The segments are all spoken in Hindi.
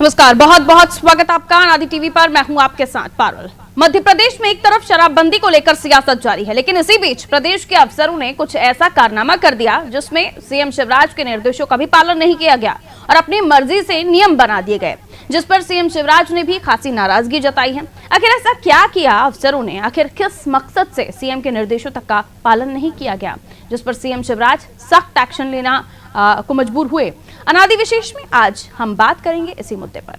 नमस्कार, बहुत बहुत स्वागत आपका आदि टीवी पर। मैं हूं आपके साथ पारुल। मध्य प्रदेश में एक तरफ शराबबंदी को लेकर सियासत जारी है, लेकिन इसी बीच प्रदेश के अफसरों ने कुछ ऐसा कारनामा कर दिया जिसमें सीएम शिवराज के निर्देशों का भी पालन नहीं किया गया और अपनी मर्जी से नियम बना दिए गए, जिस पर सीएम शिवराज ने भी खासी नाराजगी जताई है। आखिर ऐसा क्या किया अफसरों ने, आखिर किस मकसद से सीएम के निर्देशों तक का पालन नहीं किया गया, जिस पर सीएम शिवराज सख्त एक्शन लेना को मजबूर हुए। अनादि विशेष में आज हम बात करेंगे इसी मुद्दे पर।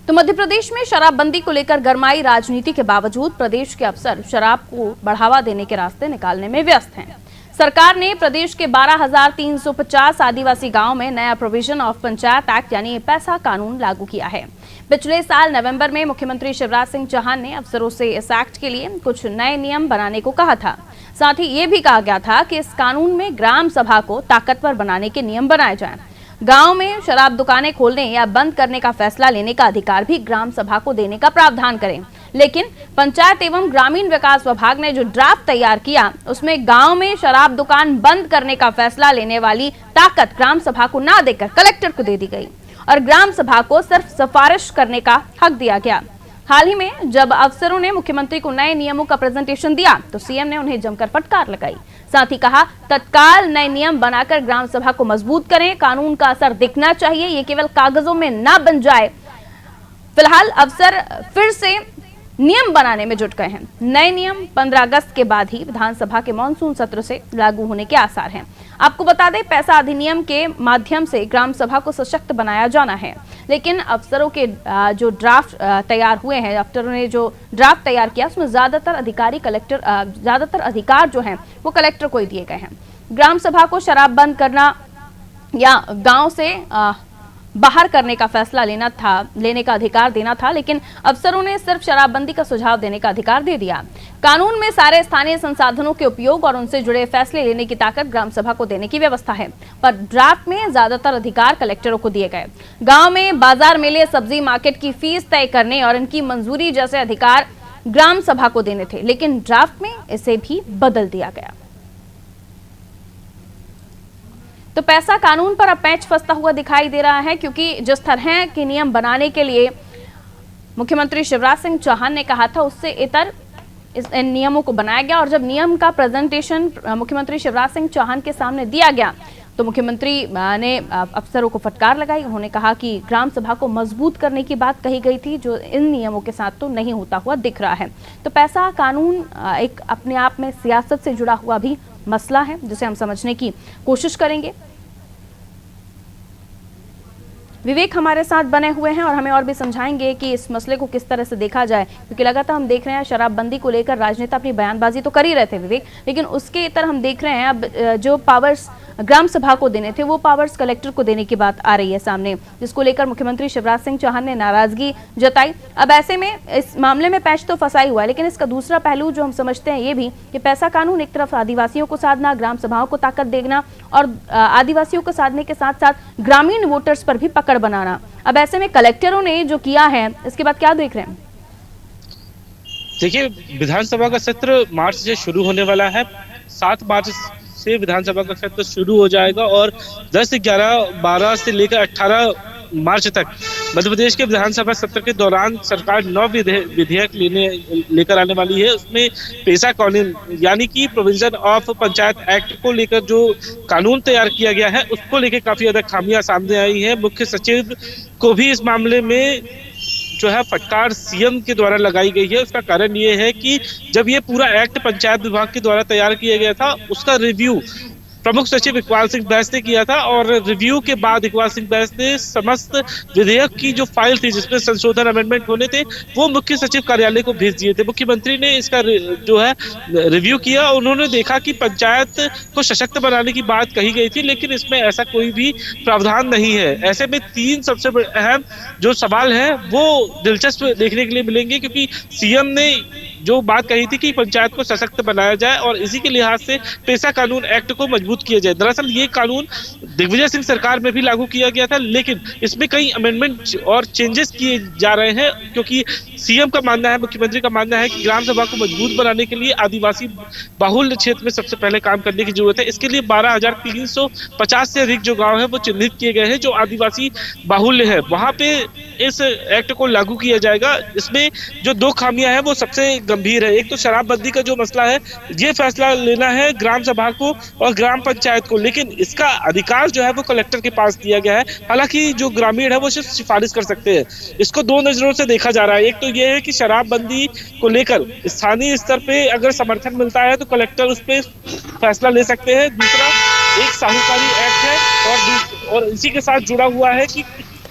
तो मध्य प्रदेश में शराबबंदी को लेकर गरमाई राजनीति के बावजूद प्रदेश के अफसर शराब को बढ़ावा देने के रास्ते निकालने में व्यस्त हैं। सरकार ने प्रदेश के 12,350 आदिवासी गांव में नया प्रोविजन ऑफ पंचायत एक्ट यानी पैसा कानून लागू किया है। पिछले साल नवंबर में मुख्यमंत्री शिवराज सिंह चौहान ने अफसरों से इस एक्ट के लिए कुछ नए नियम बनाने को कहा था। साथ ही ये भी कहा गया था कि इस कानून में ग्राम सभा को ताकतवर बनाने के नियम बनाए जाएं। गांव में शराब दुकानें खोलने या बंद करने का फैसला लेने का अधिकार भी ग्राम सभा को देने का प्रावधान करें। लेकिन पंचायत एवं ग्रामीण विकास विभाग ने जो ड्राफ्ट तैयार किया उसमें गांव में शराब दुकान बंद करने का फैसला लेने वाली ताकत ग्राम सभा को ना देकर कलेक्टर को दे दी गई और ग्राम सभा को सिर्फ सिफारिश करने का हक दिया गया। हाल ही में जब अफसरों ने मुख्यमंत्री को नए नियमों का प्रेजेंटेशन दिया तो सीएम ने उन्हें जमकर फटकार लगाई। साथ ही कहा, तत्काल नए नियम बनाकर ग्राम सभा को मजबूत करें, कानून का असर दिखना चाहिए, ये केवल कागजों में ना बन जाए। फिलहाल अफसर फिर से नियम बनाने में जुट गए हैं। नए नियम 15 अगस्त के बाद ही विधानसभा के मानसून सत्र से लागू होने के आसार हैं। आपको बता दें, पैसा अधिनियम के माध्यम से ग्राम सभा को सशक्त बनाया जाना है, लेकिन अफसरों के जो ड्राफ्ट तैयार हुए हैं, अफसरों ने जो ड्राफ्ट तैयार किया उसमें ज्यादातर अधिकार जो हैं वो कलेक्टर को ही दिए गए हैं। ग्राम सभा को शराब बंद करना या गांव से बाहर करने का फैसला लेने का अधिकार देना था, लेकिन अफसरों ने सिर्फ शराबबंदी का सुझाव देने का अधिकार दे दिया। कानून में सारे स्थानीय संसाधनों के उपयोग और उनसे जुड़े फैसले लेने की ताकत ग्राम सभा को देने की व्यवस्था है, पर ड्राफ्ट में ज्यादातर अधिकार कलेक्टरों को दिए गए। गांव में बाजार मेले, सब्जी मार्केट की फीस तय करने और इनकी मंजूरी जैसे अधिकार ग्राम सभा को देने थे, लेकिन ड्राफ्ट में इसे भी बदल दिया गया। तो पैसा कानून पर अब पैंच फंसता हुआ दिखाई दे रहा है, क्योंकि जिस तरह के नियम बनाने के लिए मुख्यमंत्री शिवराज सिंह चौहान ने कहा था उससे इतर इन नियमों को बनाया गया और जब नियम का प्रेजेंटेशन मुख्यमंत्री शिवराज सिंह चौहान के सामने दिया गया तो मुख्यमंत्री ने अफसरों को फटकार लगाई। उन्होंने कहा कि ग्राम सभा को मजबूत करने की बात कही गई थी, जो इन नियमों के साथ तो नहीं होता हुआ दिख रहा है। तो पैसा कानून एक अपने आप में सियासत से जुड़ा हुआ भी मसला है, जिसे हम समझने की कोशिश करेंगे। विवेक हमारे साथ बने हुए हैं और हमें और भी समझाएंगे कि इस मसले को किस तरह से देखा जाए, क्योंकि लगातार हम देख रहे हैं शराबबंदी को लेकर राजनेता अपनी बयानबाजी तो कर ही रहे थे विवेक, लेकिन उसके इतर हम देख रहे हैं अब जो पावर्स ग्राम सभा को देने थे वो पावर्स कलेक्टर को देने की बात आ रही है सामने, जिसको लेकर मुख्यमंत्री शिवराज सिंह चौहान ने नाराजगी जताई। अब ऐसे में इस मामले में पैच तो फंसा ही हुआ है, लेकिन इसका दूसरा पहलू जो हम समझते हैं ये भी कि पैसा कानून एक तरफ आदिवासियों को साधना, ग्राम सभाओं को ताकत देना और आदिवासियों को साधने के साथ साथ ग्रामीण वोटर्स पर भी पकड़ बनाना। अब ऐसे में कलेक्टरों ने जो किया है इसके बाद क्या देख रहे हैं? देखिए, विधानसभा का सत्र मार्च से शुरू होने वाला है। 7 मार्च से विधानसभा का सत्र शुरू हो जाएगा और 10, 11, 12 से लेकर 18 मार्च तक मध्य प्रदेश के विधानसभा सत्र के दौरान सरकार 9 विधेयक लेकर आने वाली है। उसमें पैसा कानून यानी कि प्रोविजन ऑफ पंचायत एक्ट को लेकर जो कानून तैयार किया गया है उसको लेकर काफी ज्यादा खामियां सामने आई है। मुख्य सचिव को भी इस मामले में जो है फटकार सीएम के द्वारा लगाई गई है। उसका कारण ये है कि जब ये पूरा एक्ट पंचायत विभाग के द्वारा तैयार किया गया था उसका रिव्यू प्रमुख सचिव इकबाल सिंह बैस ने किया था और रिव्यू के बाद इकबाल सिंह बैस ने समस्त विधेयक की जो फाइल थी जिसमें संशोधन अमेंडमेंट होने थे वो मुख्य सचिव कार्यालय को भेज दिए थे। मुख्यमंत्री ने इसका जो है रिव्यू किया। उन्होंने देखा कि पंचायत को सशक्त बनाने की बात कही गई थी, लेकिन इसमें ऐसा कोई भी प्रावधान नहीं है। ऐसे में 3 सबसे अहम जो सवाल है वो दिलचस्प देखने के लिए मिलेंगे, क्योंकि सीएम ने जो बात कही थी कि पंचायत को सशक्त बनाया जाए और इसी के लिहाज से पैसा कानून एक्ट को मजबूत किया जाए। दरअसल ये कानून दिग्विजय सिंह सरकार में भी लागू किया गया था, लेकिन इसमें कई अमेंडमेंट और चेंजेस किए जा रहे हैं, क्योंकि सीएम का मानना है, मुख्यमंत्री का मानना है कि ग्राम सभा को मजबूत बनाने के लिए आदिवासी बाहुल्य क्षेत्र में सबसे पहले काम करने की जरूरत है। इसके लिए 12,350 से अधिक जो गांव है वो चिन्हित किए गए हैं जो आदिवासी बाहुल्य है, वहां पे इस एक्ट को लागू किया जाएगा। इसमें जो दो खामियां हैं वो सबसे गंभीर है। एक तो शराबबंदी का जो मसला है, ये फैसला लेना है ग्राम सभा को और ग्राम पंचायत को, लेकिन इसका अधिकार जो है वो कलेक्टर के पास दिया गया है। हालांकि जो ग्रामीण है वो सिर्फ सिफारिश कर सकते हैं। इसको दो नजरों से देखा जा रहा है। एक तो ये है कि शराबबंदी को लेकर स्थानीय स्तर पे अगर समर्थन मिलता है तो कलेक्टर उस पर फैसला ले सकते हैं। दूसरा एक साहूकारी एक्ट है और इसी के साथ जुड़ा हुआ है कि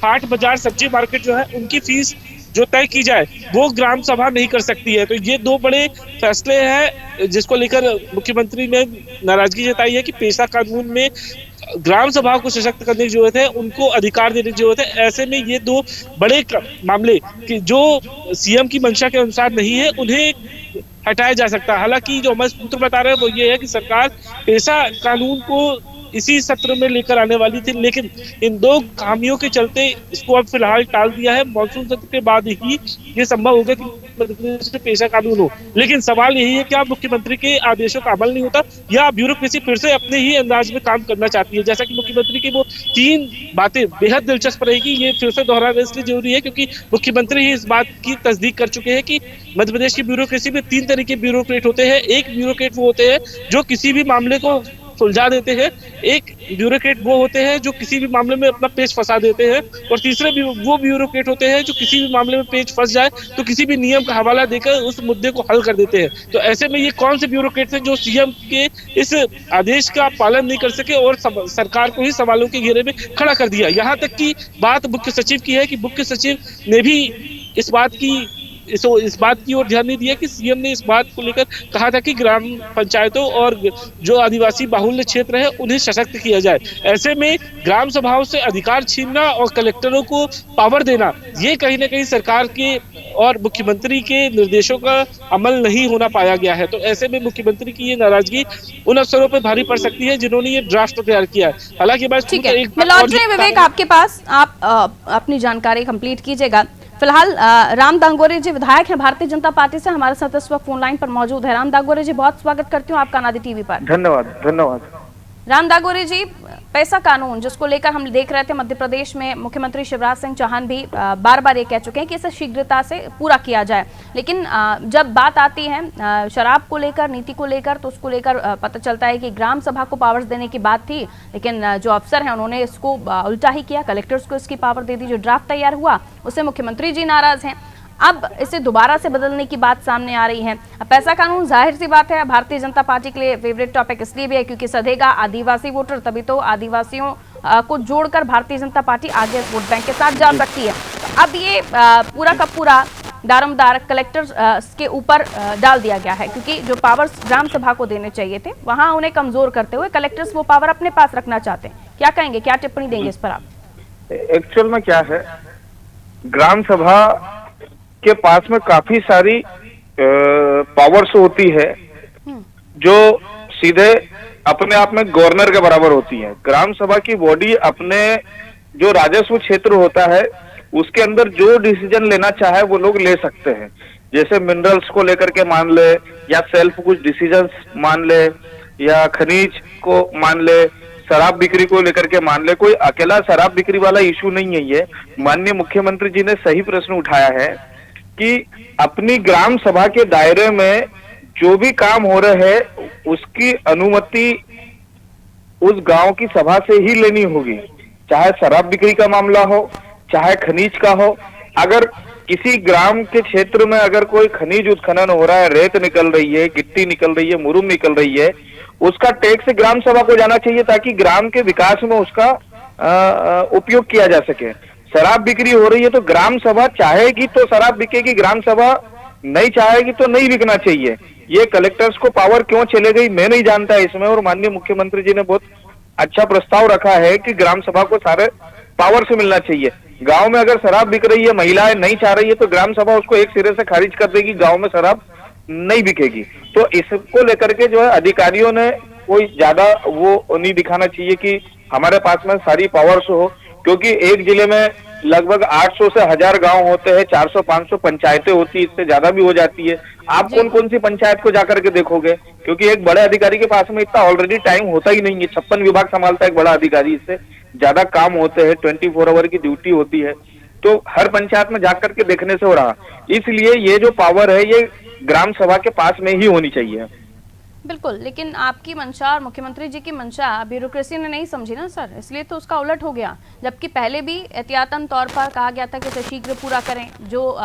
हाट बाजार सब्जी मार्केट जो है उनकी फीस जो तय की जाए वो ग्राम सभा नहीं कर सकती है। तो ये दो बड़े फैसले हैं जिसको लेकर मुख्यमंत्री ने नाराजगी जताई है कि पेशा कानून में ग्राम सभा को सशक्त करने की जरूरत है, उनको अधिकार देने की जरूरत है। ऐसे में ये दो बड़े मामले कि जो सीएम की मंशा के अनुसार नहीं है उन्हें हटाया जा सकता है। हालांकि जो हमारे सूत्र बता रहे हैं वो ये है कि सरकार पेशा कानून को इसी सत्र में लेकर आने वाली थी, लेकिन इन दो खामियों के चलते इसको अब फिलहाल टाल दिया है। मॉनसून सत्र के बाद ही ये संभव होगा कि मध्य प्रदेश में पेशा कानून हो। लेकिन सवाल यही है कि आप मुख्यमंत्री के आदेशों का अमल नहीं होता या ब्यूरोक्रेसी फिर से अपने ही अंदाज में काम करना चाहती है। जैसा कि मुख्यमंत्री की वो 3 बातें बेहद दिलचस्प रहेगी, ये फिर से दोहराना इसलिए जरूरी है क्योंकि मुख्यमंत्री ही इस बात की तस्दीक कर चुके हैं कि मध्य प्रदेश की ब्यूरोक्रेसी में 3 तरह के ब्यूरोक्रेट होते हैं। एक ब्यूरोक्रेट वो होते हैं जो किसी भी मामले को सुलझा देते हैं, एक ब्यूरोक्रेट वो होते हैं जो किसी भी मामले में अपना पेच फंसा देते हैं, और तीसरे वो ब्यूरोक्रेट होते हैं जो किसी भी मामले में पेच फंस जाए तो किसी भी नियम का हवाला देकर उस मुद्दे को हल कर देते हैं। तो ऐसे में ये कौन से ब्यूरोक्रेट थे जो सीएम के इस आदेश का पालन नहीं कर सके और सरकार को ही सवालों के घेरे में खड़ा कर दिया। यहाँ तक की बात मुख्य सचिव की है कि मुख्य सचिव ने भी इस बात की ओर ध्यान नहीं दिया कि सीएम ने इस बात को लेकर कहा था कि ग्राम पंचायतों और जो आदिवासी बाहुल्य क्षेत्र है उन्हें सशक्त किया जाए। ऐसे में ग्राम सभाओं से अधिकार छीनना और कलेक्टरों को पावर देना, ये कहीं ना कहीं सरकार के और मुख्यमंत्री के निर्देशों का अमल नहीं होना पाया गया है। तो ऐसे में मुख्यमंत्री की ये नाराजगी उन अफसरों पर भारी पड़ सकती है जिन्होंने ये ड्राफ्ट तैयार किया है। हालांकि मैं लौट रहे विवेक आपके पास, आप अपनी जानकारी कंप्लीट कीजिएगा। फिलहाल राम दांगोरे जी विधायक हैं भारतीय जनता पार्टी से, हमारे साथ इस वक्त फोन लाइन पर मौजूद है। राम दांगोरे जी, बहुत स्वागत करती हूँ आपका नादी टीवी पर। धन्यवाद। राम दांगोरे जी, पैसा कानून जिसको लेकर हम देख रहे थे मध्य प्रदेश में मुख्यमंत्री शिवराज सिंह चौहान भी बार बार ये कह चुके हैं कि इसे शीघ्रता से पूरा किया जाए, लेकिन जब बात आती है शराब को लेकर, नीति को लेकर, तो उसको लेकर पता चलता है कि ग्राम सभा को पावर्स देने की बात थी, लेकिन जो अफसर हैं उन्होंने इसको उल्टा ही किया, कलेक्टर्स को इसकी पावर दे दी। जो ड्राफ्ट तैयार हुआ उससे मुख्यमंत्री जी नाराज हैं। अब इसे दोबारा से बदलने की बात सामने आ रही है। अब पैसा कानून जाहिर सी बात है भारतीय जनता पार्टी के लिए फेवरेट टॉपिक इसलिए भी है क्योंकि सधेगा आदिवासी वोटर, तभी तो आदिवासियों को जोड़कर भारतीय जनता पार्टी आगे वोट बैंक के साथ जा सकती है। तो अब ये पूरा का पूरा दारोमदार कलेक्टर के ऊपर डाल दिया गया है, क्योंकि जो पावर्स ग्राम सभा को देने चाहिए थे वहां उन्हें कमजोर करते हुए कलेक्टर्स वो पावर अपने पास रखना चाहते हैं। क्या कहेंगे, क्या टिप्पणी देंगे इस पर आप? एक्चुअल में क्या है, ग्राम सभा के पास में काफी सारी पावर्स होती है जो सीधे अपने आप में गवर्नर के बराबर होती है। ग्राम सभा की बॉडी अपने जो राजस्व क्षेत्र होता है उसके अंदर जो डिसीजन लेना चाहे वो लोग ले सकते हैं। जैसे मिनरल्स को लेकर के मान ले, या सेल्फ कुछ डिसीजंस मान ले, या खनिज को मान ले, शराब बिक्री को लेकर के मान ले। कोई अकेला शराब बिक्री वाला इशू नहीं है ये। माननीय मुख्यमंत्री जी ने सही प्रश्न उठाया है कि अपनी ग्राम सभा के दायरे में जो भी काम हो रहे हैं उसकी अनुमति उस गांव की सभा से ही लेनी होगी, चाहे शराब बिक्री का मामला हो, चाहे खनिज का हो। अगर किसी ग्राम के क्षेत्र में अगर कोई खनिज उत्खनन हो रहा है, रेत निकल रही है, गिट्टी निकल रही है, मुरुम निकल रही है, उसका टैक्स ग्राम सभा को जाना चाहिए ताकि ग्राम के विकास में उसका उपयोग किया जा सके। शराब बिक्री हो रही है तो ग्राम सभा चाहेगी तो शराब बिकेगी, ग्राम सभा नहीं चाहेगी तो नहीं बिकना चाहिए। ये कलेक्टर्स को पावर क्यों चले गई मैं नहीं जानता इसमें, और माननीय मुख्यमंत्री जी ने बहुत अच्छा प्रस्ताव रखा है कि ग्राम सभा को सारे पावर से मिलना चाहिए। गांव में अगर शराब बिक रही है, महिलाएं नहीं चाह रही है, तो ग्राम सभा उसको एक सिरे से खारिज कर देगी, गांव में शराब नहीं बिकेगी। तो इसको लेकर के जो है अधिकारियों ने कोई ज्यादा वो नहीं दिखाना चाहिए कि हमारे पास में सारी पावर्स हो, क्योंकि एक जिले में लगभग 800 से 1000 गांव होते हैं, 400-500 पंचायतें होती है, इससे ज्यादा भी हो जाती है। आप कौन कौन सी पंचायत को जाकर के देखोगे, क्योंकि एक बड़े अधिकारी के पास में इतना ऑलरेडी टाइम होता ही नहीं है। 56 विभाग संभालता है एक बड़ा अधिकारी, इससे ज्यादा काम होते हैं, 24 आवर की ड्यूटी होती है, तो हर पंचायत में जाकर के देखने से हो रहा। इसलिए ये जो पावर है ये ग्राम सभा के पास में ही होनी चाहिए। बिल्कुल, लेकिन आपकी मंशा और मुख्यमंत्री जी की मंशा ब्यूरोक्रेसी ने नहीं समझी ना सर, इसलिए तो उसका उलट हो गया। जबकि पहले भी एहतियातन तौर पर कहा गया था कि इसे शीघ्र पूरा करें, जो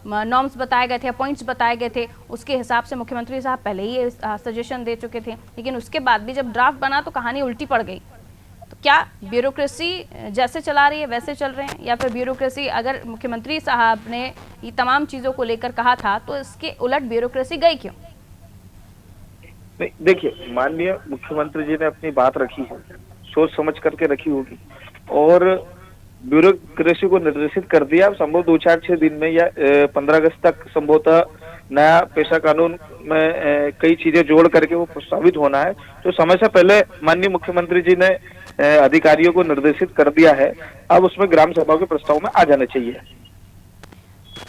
नॉर्म्स बताए गए थे, पॉइंट्स बताए गए थे, उसके हिसाब से मुख्यमंत्री साहब पहले ही सजेशन दे चुके थे, लेकिन उसके बाद भी जब ड्राफ्ट बना तो कहानी उल्टी पड़ गई। तो क्या ब्यूरोक्रेसी जैसे चला रही है वैसे चल रहे हैं, या फिर ब्यूरोक्रेसी, अगर मुख्यमंत्री साहब ने ये तमाम चीज़ों को लेकर कहा था तो इसके उलट ब्यूरोक्रेसी गई क्यों? नहीं, देखिए, माननीय मुख्यमंत्री जी ने अपनी बात रखी है, सोच समझ करके रखी होगी, और ब्यूरोक्रेसी को निर्देशित कर दिया। संभव 2-4-6 दिन में या 15 अगस्त तक संभवतः नया पेशा कानून में कई चीजें जोड़ करके वो प्रस्तावित होना है, तो समय से पहले माननीय मुख्यमंत्री जी ने अधिकारियों को निर्देशित कर दिया है। अब उसमें ग्राम सभा के प्रस्ताव में आ जाना चाहिए।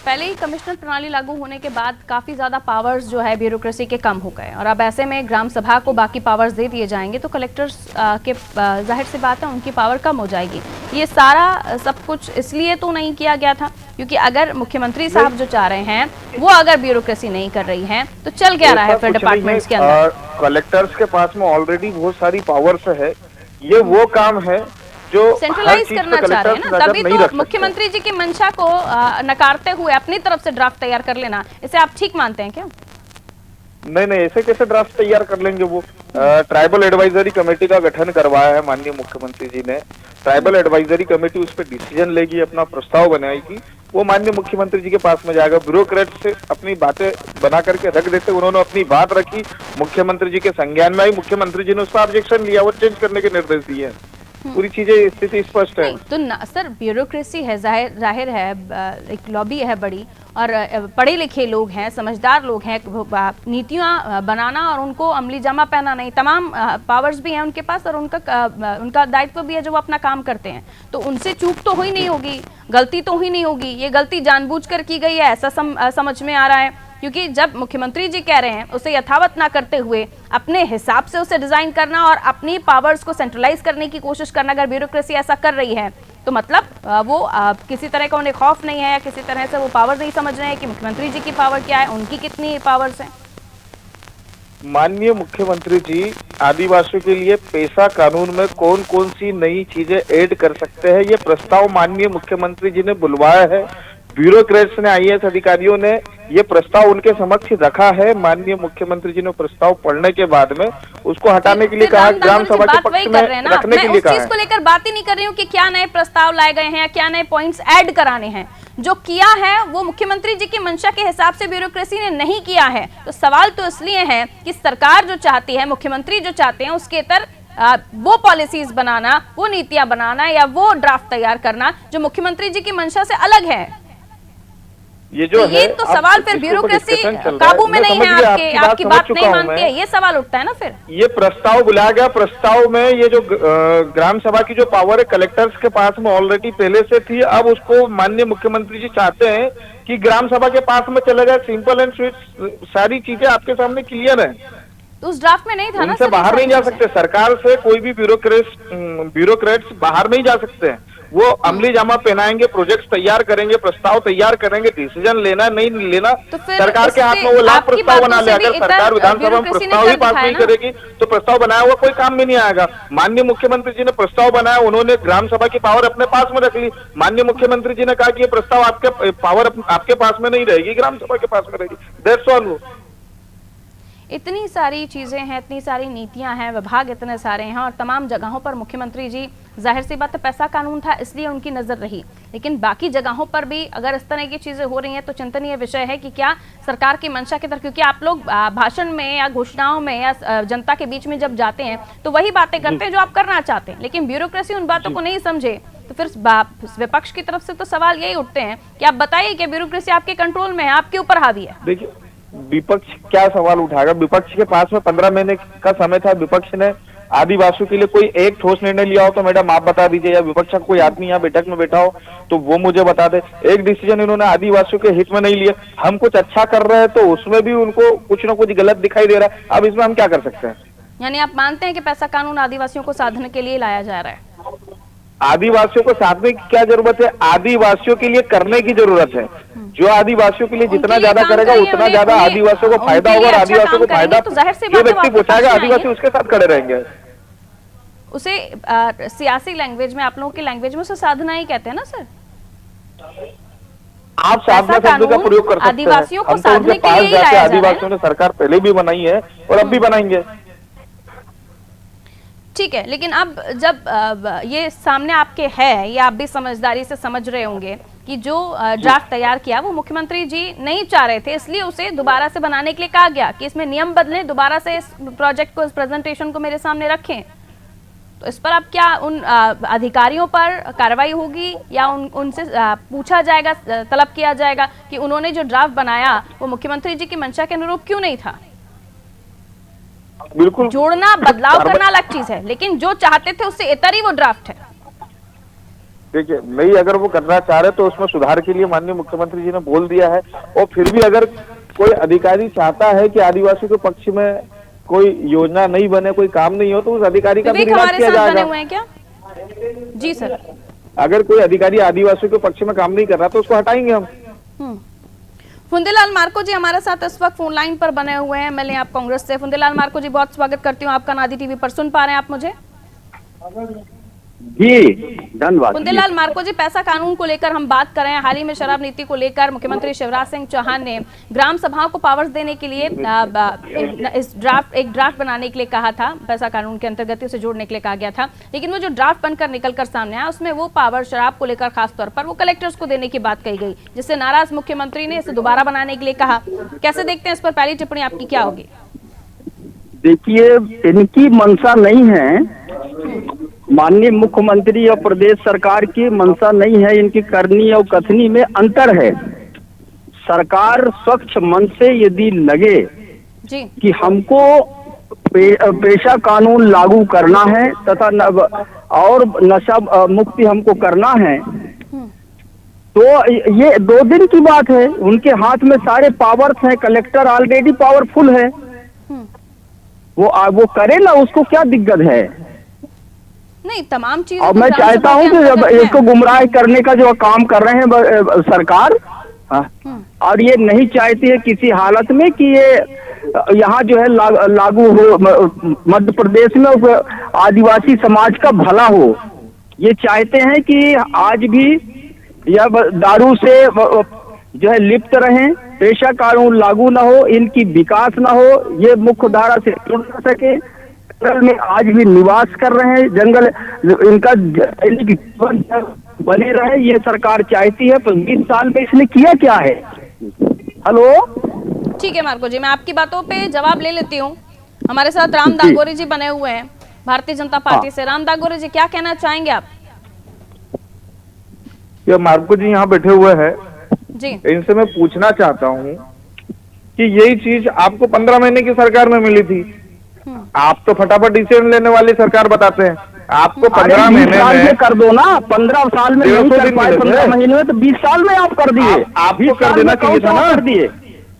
पहले ही कमिश्नर प्रणाली लागू होने के बाद काफ़ी ज़्यादा पावर्स जो है ब्यूरोक्रेसी के कम हो गए, और अब ऐसे में ग्राम सभा को बाकी पावर्स दे दिए जाएंगे तो कलेक्टर्स के जाहिर सी बात है उनकी पावर कम हो जाएगी। ये सारा सब कुछ इसलिए तो नहीं किया गया था क्योंकि अगर मुख्यमंत्री साहब जो चाह रहे हैं वो अगर ब्यूरोक्रेसी नहीं कर रही है तो चल क्या रहा है फिर डिपार्टमेंट्स के अंदर? कलेक्टर्स के पास में ऑलरेडी बहुत सारी पावर्स है, ये वो काम है जो सेंट्रलाइज करना चाह रहे हैं ना, तभी तो मुख्यमंत्री जी की मंशा को नकारते हुए अपनी तरफ से ड्राफ्ट तैयार कर लेना, इसे आप ठीक मानते हैं क्या? नहीं, ऐसे कैसे ड्राफ्ट तैयार कर लेंगे? वो ट्राइबल एडवाइजरी कमेटी का गठन करवाया है माननीय मुख्यमंत्री जी ने। ट्राइबल एडवाइजरी कमेटी उस पर डिसीजन लेगी, अपना प्रस्ताव बनाएगी, वो माननीय मुख्यमंत्री जी के पास में जाएगा। ब्यूरोक्रेट से अपनी बातें बना करके रख देते, उन्होंने अपनी बात रखी, मुख्यमंत्री जी के संज्ञान में आई, मुख्यमंत्री जी ने उस पर ऑब्जेक्शन लिया और चेंज करने के निर्देश दिए। पूरी चीजें स्थिति स्पष्ट है। तो सर ब्यूरोक्रेसी है, जाहिर है एक लॉबी है बड़ी, और पढ़े लिखे लोग हैं, समझदार लोग हैं, नीतियां बनाना और उनको अमली जामा पहना नहीं, तमाम पावर्स भी हैं उनके पास, और उनका दायित्व भी है जो वो अपना काम करते हैं। तो उनसे चूक तो हुई नहीं होगी, गलती तो हुई नहीं होगी, ये गलती जानबूझकर की गई है ऐसा समझ में आ रहा है, क्योंकि जब मुख्यमंत्री जी कह रहे हैं उसे यथावत ना करते हुए अपने हिसाब से उसे डिजाइन करना और अपनी पावर्स को सेंट्रलाइज करने की कोशिश करना, अगर ब्यूरोक्रेसी ऐसा कर रही है तो मतलब वो किसी तरह का उन्हें खौफ नहीं है या किसी तरह से वो पावर नहीं समझ रहे हैं कि मुख्यमंत्री जी की पावर क्या है, उनकी कितनी पावर्स हैं। माननीय मुख्यमंत्री जी आदिवासियों के लिए पेशा कानून में कौन कौन सी नई चीजें ऐड कर सकते हैं, ये प्रस्ताव माननीय मुख्यमंत्री जी ने बुलवाया है। ब्यूरोक्रेट्स ने, IAS अधिकारियों ने ये प्रस्ताव उनके समक्ष रखा है। माननीय मुख्यमंत्री जी ने प्रस्ताव पढ़ने के बाद में उसको हटाने के लिए कहा, ग्राम सभा के पक्ष में रखने के लिए कहा। मैं उस चीज को लेकर बात ही नहीं कर रही हूँ कि क्या नए प्रस्ताव लाए गए हैं या क्या नए पॉइंट्स ऐड कराने हैं। जो किया है वो मुख्यमंत्री जी की मंशा के हिसाब से ब्यूरोक्रेसी ने नहीं किया है। तो सवाल तो इसलिए है कि सरकार जो चाहती है, मुख्यमंत्री जो चाहते हैं, उसके तर वो पॉलिसीज बनाना, वो नीतियां बनाना या वो ड्राफ्ट तैयार करना जो मुख्यमंत्री जी की मंशा से अलग है। ये जो ये तो सवाल फिर ब्यूरोक्रेसी काबू में नहीं है, आपकी बात नहीं मानती है, ये सवाल उठता है ना। फिर ये प्रस्ताव बुलाया गया, प्रस्ताव में ये जो ग्राम सभा की जो पावर है कलेक्टर्स के पास में ऑलरेडी पहले से थी, अब उसको माननीय मुख्यमंत्री जी चाहते हैं कि ग्राम सभा के पास में चले जाए। सिंपल एंड स्वीट, सारी चीजें आपके सामने क्लियर है। तो उस ड्राफ्ट में नहीं था ना, उनसे बाहर नहीं जा सकते, सरकार से कोई भी ब्यूरोक्रेट्स बाहर नहीं जा सकते हैं। वो अमली जामा पहनाएंगे, प्रोजेक्ट्स तैयार करेंगे, प्रस्ताव तैयार करेंगे, डिसीजन लेना नहीं लेना तो सरकार के हाथ में। वो लाख प्रस्ताव बना ले, अगर सरकार विधानसभा में प्रस्ताव ही पास नहीं करेगी तो प्रस्ताव बनाया हुआ कोई काम में नहीं आएगा। माननीय मुख्यमंत्री जी ने प्रस्ताव बनाया, उन्होंने ग्राम सभा की पावर अपने पास में रख ली। माननीय मुख्यमंत्री जी ने कहा कि ये प्रस्ताव आपके पावर आपके पास में नहीं रहेगी, ग्राम सभा के पास में रहेगी। That's all. इतनी सारी चीजें हैं, इतनी सारी नीतियां हैं, विभाग इतने सारे हैं, और तमाम जगहों पर मुख्यमंत्री जी, जाहिर सी बात है पैसा कानून था इसलिए उनकी नजर रही, लेकिन बाकी जगहों पर भी अगर इस तरह की चीजें हो रही हैं तो चिंतनीय विषय है कि क्या सरकार की मंशा की तरफ, क्योंकि आप लोग भाषण में या घोषणाओं में या जनता के बीच में जब जाते हैं तो वही बातें करते हैं जो आप करना चाहते हैं, लेकिन ब्यूरोक्रेसी उन बातों को नहीं समझे। तो फिर विपक्ष की तरफ से तो सवाल यही उठते हैं कि आप बताइए कि ब्यूरोक्रेसी आपके कंट्रोल में है, आपके ऊपर हावी है। देखिए, विपक्ष क्या सवाल उठाएगा? विपक्ष के पास में 15 महीने का समय था, विपक्ष ने आदिवासियों के लिए कोई एक ठोस निर्णय लिया हो तो मैडम आप बता दीजिए, या विपक्ष का कोई आदमी यहाँ बैठक में बैठा हो तो वो मुझे बता दे। एक डिसीजन इन्होंने आदिवासियों के हित में नहीं लिया। हम कुछ अच्छा कर रहे हैं तो उसमें भी उनको कुछ ना कुछ गलत दिखाई दे रहा है। अब इसमें हम क्या कर सकते हैं? यानी आप मानते हैं कि पैसा कानून आदिवासियों को साधने के लिए लाया जा रहा है? आदिवासियों को साधने की क्या जरूरत है? आदिवासियों के लिए करने की जरूरत है। जो आदिवासियों के लिए जितना ज्यादा करेगा उतना ज्यादा आदिवासियों को फायदा होगा, और आदिवासियों को फायदा जो व्यक्ति पहुंचाएगा आदिवासी उसके साथ खड़े रहेंगे। उसे सियासी लैंग्वेज में, आप लोगों की लैंग्वेज में उसे साधना ही कहते हैं ना सर? आप साधना शब्द का प्रयोग कर सकते हैं। आदिवासियों को हम तो साधने उनके के लिए पास ही जाके, लाया जा रहा है। आदिवासियों ने सरकार पहले भी बनाई है और अब भी बनाएंगे। ठीक है, लेकिन अब जब ये सामने आपके है, ये आप भी समझदारी से समझ रहे होंगे कि जो ड्राफ्ट तैयार किया वो मुख्यमंत्री जी नहीं चाह रहे थे, इसलिए उसे दोबारा से बनाने के लिए कहा गया कि इसमें नियम बदलें, दोबारा से इस प्रोजेक्ट को, इस प्रेजेंटेशन को मेरे सामने रखें। तो इस पर अब क्या उन अधिकारियों पर कार्रवाई होगी या उनसे पूछा जाएगा, तलब किया जाएगा कि उन्होंने जो ड्राफ्ट बनाया वो मुख्यमंत्री जी की मंशा के अनुरूप क्यों नहीं था? बिल्कुल, जोड़ना, बदलाव करना अलग चीज है, लेकिन जो चाहते थे उससे इतर ही वो ड्राफ्ट है। देखिए, नहीं अगर वो करना चाह रहे तो उसमें सुधार के लिए माननीय मुख्यमंत्री जी ने बोल दिया है। और फिर भी अगर कोई अधिकारी चाहता है कि आदिवासियों के पक्ष में कोई योजना नहीं बने, कोई काम नहीं हो, तो उस अधिकारी का भी निराश किया जाएगा। बने हुए हैं क्या? जी सर। अगर कोई अधिकारी आदिवासियों के पक्ष में काम नहीं कर रहा तो उसको हटाएंगे हम। फुंदेलाल मार्को जी हमारे साथ इस वक्त फोन लाइन पर बने हुए हैं, एमएलए आप कांग्रेस से। फुंदेलाल मार्को जी, बहुत स्वागत करती हूँ आपका नादी टीवी पर। सुन पा रहे हैं आप मुझे? जी धन्यवाद। फुंदेलाल मार्को जी, पैसा कानून को लेकर हम बात कर रहे हैं। हाल ही में शराब नीति को लेकर मुख्यमंत्री शिवराज सिंह चौहान ने ग्राम सभाओं को पावर्स देने के लिए एक ड्राफ्ट बनाने के लिए कहा था। पैसा कानून के अंतर्गत उसे जोड़ने के लिए कहा गया था, लेकिन वो जो ड्राफ्ट बनकर निकलकर सामने आया उसमें वो पावर शराब को लेकर खासतौर पर वो कलेक्टर्स को देने की बात कही गई, जिससे नाराज मुख्यमंत्री ने इसे दोबारा बनाने के लिए कहा। कैसे देखते हैं इस पर? पहली टिप्पणी आपकी क्या होगी? देखिए, इनकी मंशा नहीं है, माननीय मुख्यमंत्री और प्रदेश सरकार की मंशा नहीं है। इनकी करनी और कथनी में अंतर है। सरकार स्वच्छ मन से यदि लगे जी कि हमको पेशा कानून लागू करना है तथा और नशा मुक्ति हमको करना है, तो ये 2 दिन की बात है। उनके हाथ में सारे पावर्स हैं, कलेक्टर ऑलरेडी पावरफुल है, वो करे ना, उसको क्या दिक्कत है? नहीं, तमाम चीज। और मैं चाहता हूँ कि जब इसको गुमराह करने का जो काम कर रहे हैं सरकार, और ये नहीं चाहती है किसी हालत में कि ये यहाँ जो है लागू हो, मध्य प्रदेश में आदिवासी समाज का भला हो। ये चाहते हैं कि आज भी यह दारू से जो है लिप्त रहें, पेशा कानून लागू ना हो, इनकी विकास ना हो, ये मुख्य धारा से जुड़ न सके, जंगल में आज भी निवास कर रहे हैं, जंगल इनका जीवन बने रहे, ये सरकार चाहती है। पर 20 साल में इसने किया क्या है? हेलो, ठीक है मार्को जी, मैं आपकी बातों पे जवाब ले लेती हूँ। हमारे साथ राम दागोरे जी बने हुए हैं भारतीय जनता पार्टी से। राम दागोरे जी, क्या कहना चाहेंगे आप? ये मार्को जी यहाँ बैठे हुए हैं जी, इनसे मैं पूछना चाहता हूँ कि यही चीज आपको 15 महीने की सरकार में मिली थी। आप तो फटाफट डिसीजन लेने वाली सरकार बताते हैं। आपको 15 महीने में कर दो ना, 15 साल में नहीं कर पाए, 15 महीने में तो 20 साल में आप कर दिए। आपको कर देना चाहिए था ना। कर दिए,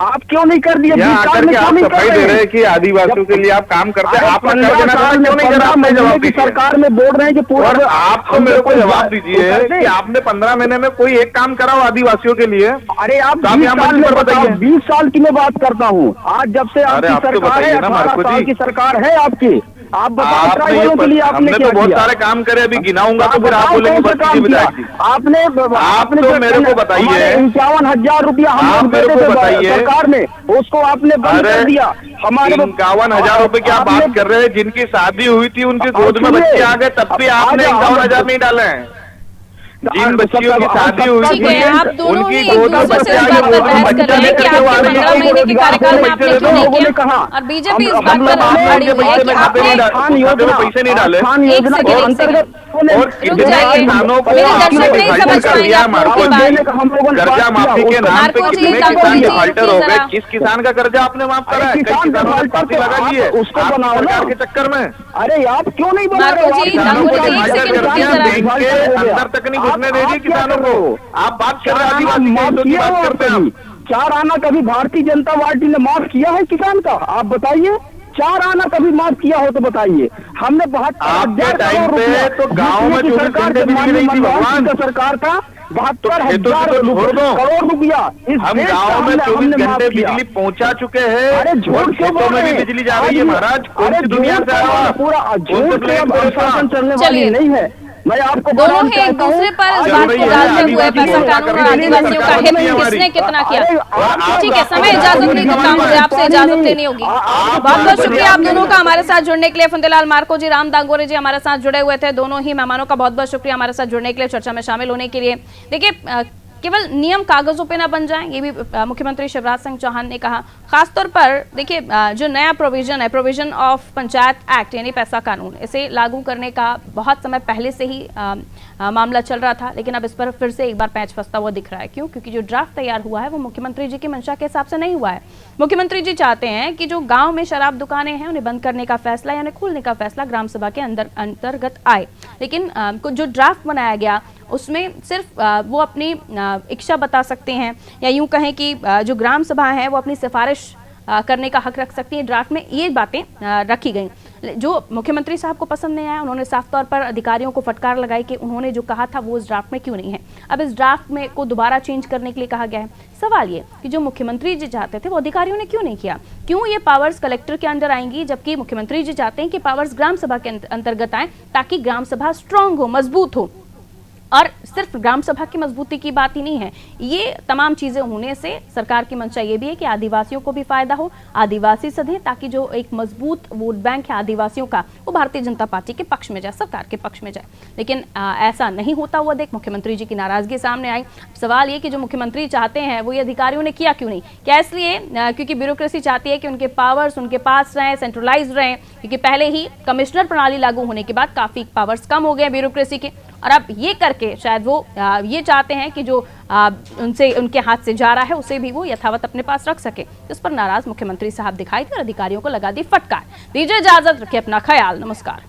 आप क्यों नहीं कर दिए? 20 साल में आप सफाई दे रहे हैं कि आदिवासियों के लिए आप काम करते हैं, आपने कर देना था, क्यों नहीं करा? आपने जवाब दीजिए। सरकार में बोल रहे हैं कि पूरा, और आप तो मेरे को जवाब दीजिए कि आपने 15 महीने में कोई एक काम करा हो आदिवासियों के लिए? अरे आप 20 साल में बताइए। 20 साल की मैं बात करता हूँ। आज जब से आपकी सरकार है, 18 साल की सरकार है आपकी, आप बताओ ट्राइबलों के लिए आपने क्या बहुत किया? सारे काम करे, अभी गिनाऊंगा तो फिर आप बोलेंगे आपने तो मेरे को बताइए। 51,000 रुपया हम देते थे सरकार में, उसको आपने बंद कर दिया। हमारे 51,000 रुपए की आप बात कर रहे हैं, जिनकी शादी हुई थी उनकी गोद में बच्चे आ गए, तब भी आपने 51,000 नहीं डाले हैं। जिन बच्चियों की शादी हुई ठीक है, आप दोनों ही उनकी एक गोद में दूसरे से बच्चे इस आ बात पर बहस कर रहे हैं कि आपके 15 महीने के कार्यकाल में आपने क्यों नहीं किया, और बीजेपी इस बात पर अड़ी हुई है कि आपने पैसे नहीं डाले। स्थान योजना के अंतर्गत किसको और कितने किसानों को मेरे दर्शक आपने नहीं समझ डिफाल्टर कर पाएंगे दिया आप लोगों की मार्केट बात। हम लोगों ने कर्जा माफी के नाम पे मार्को जी, कितने गांगुली किसान जी, डिफाल्टर हो गए? जरा। किस किसान का कर्जा आपने माफ करा है? कई किसान किसानों ने डिफाल्टर फांसी तो लगा ली है आप उसको आपकी बनाओ ना। सरकार के चक्कर में। अरे आप क्यों नहीं बना रहे मार्को हो? जी, किसानों को गांगुली जी, एक डिफाल्टर सेकंड कर रुकिए दिया, जरा। बैंक के अंदर तक नहीं घुसने दे रही किसानों को। आप बात कर रहे हैं आदिवासी के हितों की बात करते हैं आप। 4 आना कभी भारतीय जनता पार्टी ने माफ किया है किसान का? आप बताइए, 4 आना कभी माफ किया हो तो बताइए। हमने 72,000 टाइम करोड़ पे रुपया तो गांव में 24 सरकार घंटे बिजली नहीं थी भगवान। सरकार था, 72,000 छोड़ दो। करोड़ रुपया इस हम देश का गांव में हमने 24 माफ घंटे किया। बिजली पहुंचा चुके हैं। अरे झूठ और क्यों खेतों बोल में रहे भी हैं? बिजली जा रही है महाराज। कौन सी दुनिया से आया हुआ? पूरा झूठ के अब अनुशासन चलने चलिए। वाली नहीं है। मैं आपको दोनों बताना ही एक चाहता हूं, दूसरे पर इस चल बात रही को है, डालते हुए आदिवासी पैसा बोलना कानून और करनी नहीं, आदिवासियों का सरकार हित नहीं हमारी। किसने कितना किया। अरे, ठीक है, समय आप- इजाजत नहीं आप- देता, मुझे आपसे आप- इजाजत नहीं, लेनी होगी। आप- बहुत बहुत आप- शुक्रिया आप दोनों का हमारे साथ जुड़ने के लिए। फुंदेलाल मार्को जी, राम दांगोरे जी हमारे साथ जुड़े हुए थे। दोनों ही मेहमानों का बहुत बहुत शुक्रिया हमारे साथ जुड़ने के लिए, चर्चा में शामिल होने के लिए। देखिए, केवल नियम कागजों पे ना बन जाएं, ये भी मुख्यमंत्री शिवराज सिंह चौहान ने कहा। खासतौर पर देखिए, जो नया प्रोविजन है, प्रोविजन ऑफ पंचायत एक्ट यानी पैसा कानून, इसे लागू करने का बहुत समय पहले से ही मामला चल रहा था, लेकिन अब इस पर फिर से एक बार पैंच फंसता हुआ दिख रहा है। क्यों? क्योंकि जो ड्राफ्ट तैयार हुआ है वो मुख्यमंत्री जी की मंशा के हिसाब से नहीं हुआ है। मुख्यमंत्री जी चाहते हैं कि जो गांव में शराब दुकानें हैं उन्हें बंद करने का फैसला यानी खोलने का फैसला ग्राम सभा के अंतर्गत आए, लेकिन जो ड्राफ्ट बनाया गया उसमें सिर्फ वो अपनी इच्छा बता सकते हैं, या यूं कहें कि जो ग्राम सभा है वो अपनी सिफारिश करने का हक रख सकती है। ड्राफ्ट में ये बातें रखी गई जो मुख्यमंत्री साहब को पसंद नहीं आया। उन्होंने साफ तौर पर अधिकारियों को फटकार लगाई कि उन्होंने जो कहा था वो इस ड्राफ्ट में क्यों नहीं है। अब इस ड्राफ्ट में को दोबारा चेंज करने के लिए कहा गया है। सवाल ये कि जो मुख्यमंत्री जी चाहते थे वो अधिकारियों ने क्यों नहीं किया? क्यों ये पावर्स कलेक्टर के अंदर आएंगी, जबकि मुख्यमंत्री जी चाहते हैं कि पावर्स ग्राम सभा के अंतर्गत आए, ताकि ग्राम सभा स्ट्रांग हो, मजबूत हो। और सिर्फ ग्राम सभा की मजबूती की बात ही नहीं है, ये तमाम चीजें होने से सरकार की मंशा ये भी है कि आदिवासियों को भी फायदा हो, आदिवासी सधे, ताकि जो एक मजबूत वोट बैंक है आदिवासियों का वो भारतीय जनता पार्टी के पक्ष में जाए, सरकार के पक्ष में जाए। लेकिन ऐसा नहीं होता हुआ देख मुख्यमंत्री जी की नाराजगी सामने आई। सवाल ये कि जो मुख्यमंत्री चाहते हैं वो ये अधिकारियों ने किया क्यों नहीं? क्या इसलिए क्योंकि ब्यूरोक्रेसी चाहती है कि उनके पावर्स उनके पास रहें, सेंट्रलाइज रहें, क्योंकि पहले ही कमिश्नर प्रणाली लागू होने के बाद काफी पावर्स कम हो गए ब्यूरोक्रेसी के, और अब ये करके शायद वो ये चाहते हैं कि जो उनसे उनके हाथ से जा रहा है उसे भी वो यथावत अपने पास रख सके। इस पर नाराज मुख्यमंत्री साहब दिखाई थे और अधिकारियों को लगा दी फटकार। दीजिए इजाजत, रखिए अपना ख्याल, नमस्कार।